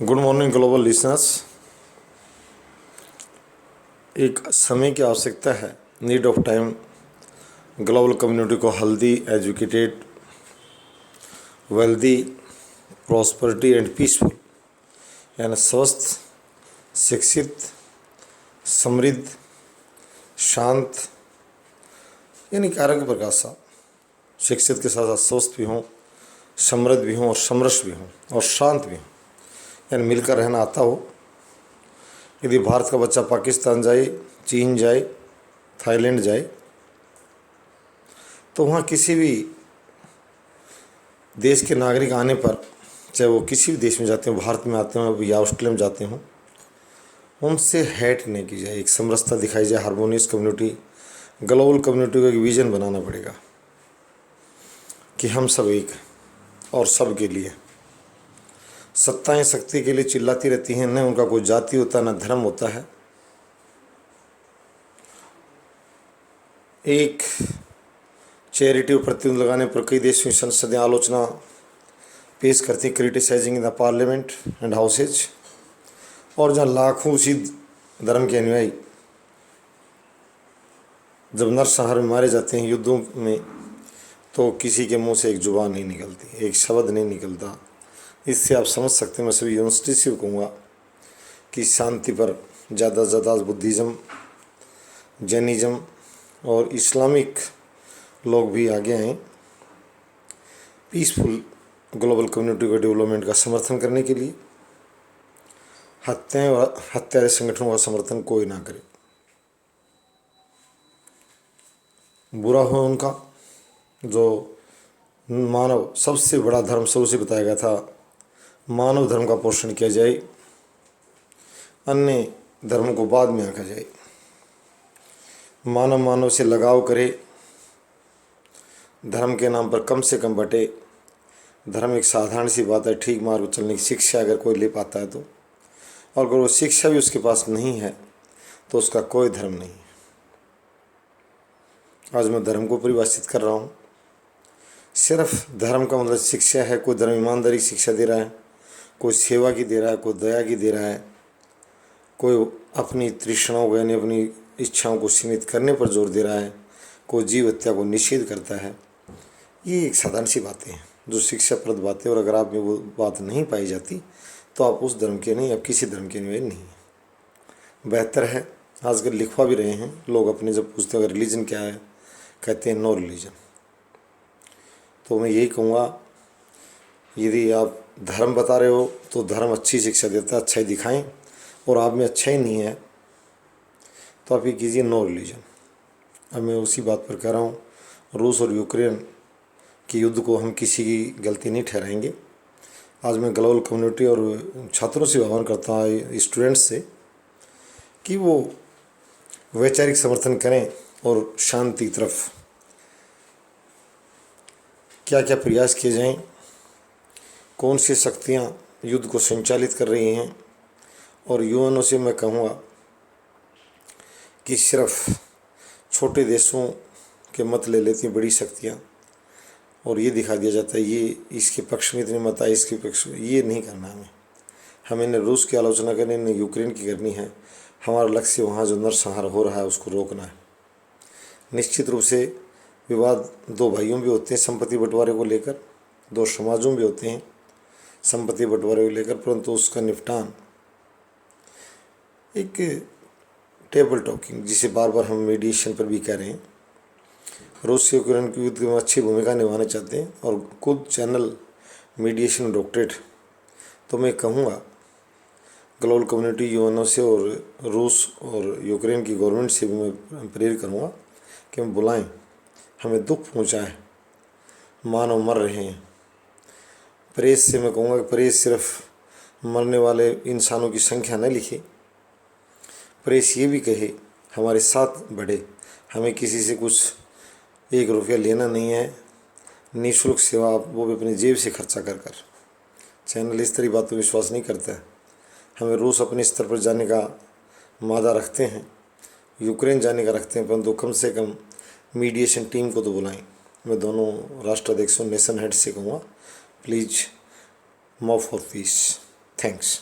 Good morning global listeners. एक समय की आवश्यकता है, need of time. Global community को healthy, educated, wealthy, prosperity and peaceful, यानी स्वस्थ, शिक्षित, समृद्ध, शांत, यानी कि आरोग्य प्रकाश सा, शिक्षित के साथ साथ स्वस्थ भी हों, समृद्ध भी हों और समरस भी हों और शांत भी हों, यानी मिलकर रहना आता हो। यदि भारत का बच्चा पाकिस्तान जाए, चीन जाए, थाईलैंड जाए, तो वहाँ किसी भी देश के नागरिक आने पर, चाहे वो किसी भी देश में जाते हों, भारत में आते हों या ऑस्ट्रेलिया में जाते हों, उनसे हेट नहीं की जाए, एक समरसता दिखाई जाए, हारमोनियस कम्युनिटी। ग्लोबल कम्युनिटी को एक विजन बनाना पड़ेगा कि हम सब एक और सब के लिए। सत्ताएं शक्ति के लिए चिल्लाती रहती हैं, न उनका कोई जाति होता न धर्म होता है। एक चैरिटी पर प्रतिबंध लगाने पर कई देशों की संसदें आलोचना पेश करती, criticising in the parliament and houses. और जहाँ लाखों उसी धर्म के अनुयायी जब नरसंहार में मारे जाते हैं युद्धों में, तो किसी के मुंह से एक जुबान नहीं निकलती, एक शब्द नहीं निकलता। इससे आप समझ सकते हैं, मैं सभी यूनिवर्सिटी से कहूँगा कि शांति पर ज़्यादा से ज़्यादा बुद्धिज़्म, जैनिज़्म और इस्लामिक लोग भी आगे आएँ पीसफुल ग्लोबल कम्युनिटी के डेवलपमेंट का समर्थन करने के लिए। हत्याएं और हत्यारे संगठनों का समर्थन कोई ना करे। बुरा हो उनका जो मानव सबसे बड़ा धर्म शुरू से बताया गया था, मानव धर्म का पोषण किया जाए, अन्य धर्मों को बाद में आंका जाए। मानव मानव से लगाव करे, धर्म के नाम पर कम से कम बटे। धर्म एक साधारण सी बात है, ठीक मार्ग पर चलने की शिक्षा अगर कोई ले पाता है तो। और अगर वो शिक्षा भी उसके पास नहीं है तो उसका कोई धर्म नहीं है। आज मैं धर्म को परिभाषित कर रहा हूँ। सिर्फ धर्म का मतलब शिक्षा है। कोई धर्म ईमानदारी की शिक्षा दे रहा है, कोई सेवा की दे रहा है, कोई दया की दे रहा है, कोई अपनी तृष्णाओं को यानी अपनी इच्छाओं को सीमित करने पर जोर दे रहा है, कोई जीव हत्या को निषेध करता है। ये एक साधारण सी बातें हैं जो शिक्षाप्रद बातें, और अगर आप में वो बात नहीं पाई जाती तो आप उस धर्म के नहीं, आप किसी धर्म के अनुयायी नहीं हैं। बेहतर है, आजकल लिखवा भी रहे हैं लोग, अपने जब पूछते हैं रिलीजन क्या है, कहते हैं नो रिलीजन। तो मैं यही कहूँगा, यदि आप धर्म बता रहे हो तो धर्म अच्छी शिक्षा देता है, अच्छा ही दिखाएं। और आप में अच्छा ही नहीं है तो आप ये कीजिए नो रिलीजन। अब मैं उसी बात पर कह रहा हूँ, रूस और यूक्रेन के युद्ध को हम किसी की गलती नहीं ठहराएंगे। आज मैं ग्लोबल कम्युनिटी और छात्रों से आह्वान करता हूँ, स्टूडेंट्स से, कि वो वैचारिक समर्थन करें और शांति की तरफ क्या क्या प्रयास किए जाएं, कौन सी शक्तियां युद्ध को संचालित कर रही हैं। और यूएनओ से मैं कहूँगा कि सिर्फ छोटे देशों के मत ले लेती हैं बड़ी शक्तियाँ, और ये दिखा दिया जाता है ये इसके पक्ष में इतने मत आए, इसके पक्ष में। ये नहीं करना हमें न रूस की आलोचना करनी, न यूक्रेन की करनी है। हमारा लक्ष्य वहाँ जो नरसंहार हो रहा है उसको रोकना है। निश्चित रूप से विवाद दो भाइयों भी होते हैं संपत्ति बंटवारे को लेकर, दो समाजों भी होते हैं संपत्ति बंटवारे को लेकर, परंतु उसका निपटान एक टेबल टॉकिंग, जिसे बार बार हम मीडिएशन पर भी कह रहे हैं। रूस यूक्रेन के युद्ध में अच्छी भूमिका निभाना चाहते हैं और खुद चैनल मीडिएशन डॉक्टरेट। तो मैं कहूँगा ग्लोबल कम्युनिटी यूएनओ से और रूस और यूक्रेन की गवर्नमेंट से भी मैं प्रेरित करूँगा कि हम बुलाएं, हमें दुख पहुँचा है, मानव मर रहे हैं। प्रेस से मैं कहूँगा कि प्रेस सिर्फ मरने वाले इंसानों की संख्या न लिखे, प्रेस ये भी कहे हमारे साथ बढ़े। हमें किसी से कुछ 1 रुपया लेना नहीं है, निःशुल्क सेवा वो भी अपनी जेब से खर्चा कर कर। चैनल इस तरह बातों में विश्वास नहीं करता है। हमें रूस अपने स्तर पर जाने का मादा रखते हैं, यूक्रेन जाने का रखते हैं, परंतु कम से कम मीडिएशन टीम को तो बुलाएं। मैं दोनों राष्ट्राध्यक्षों, नेशन हेड से कहूँगा, please move for piece. Thanks.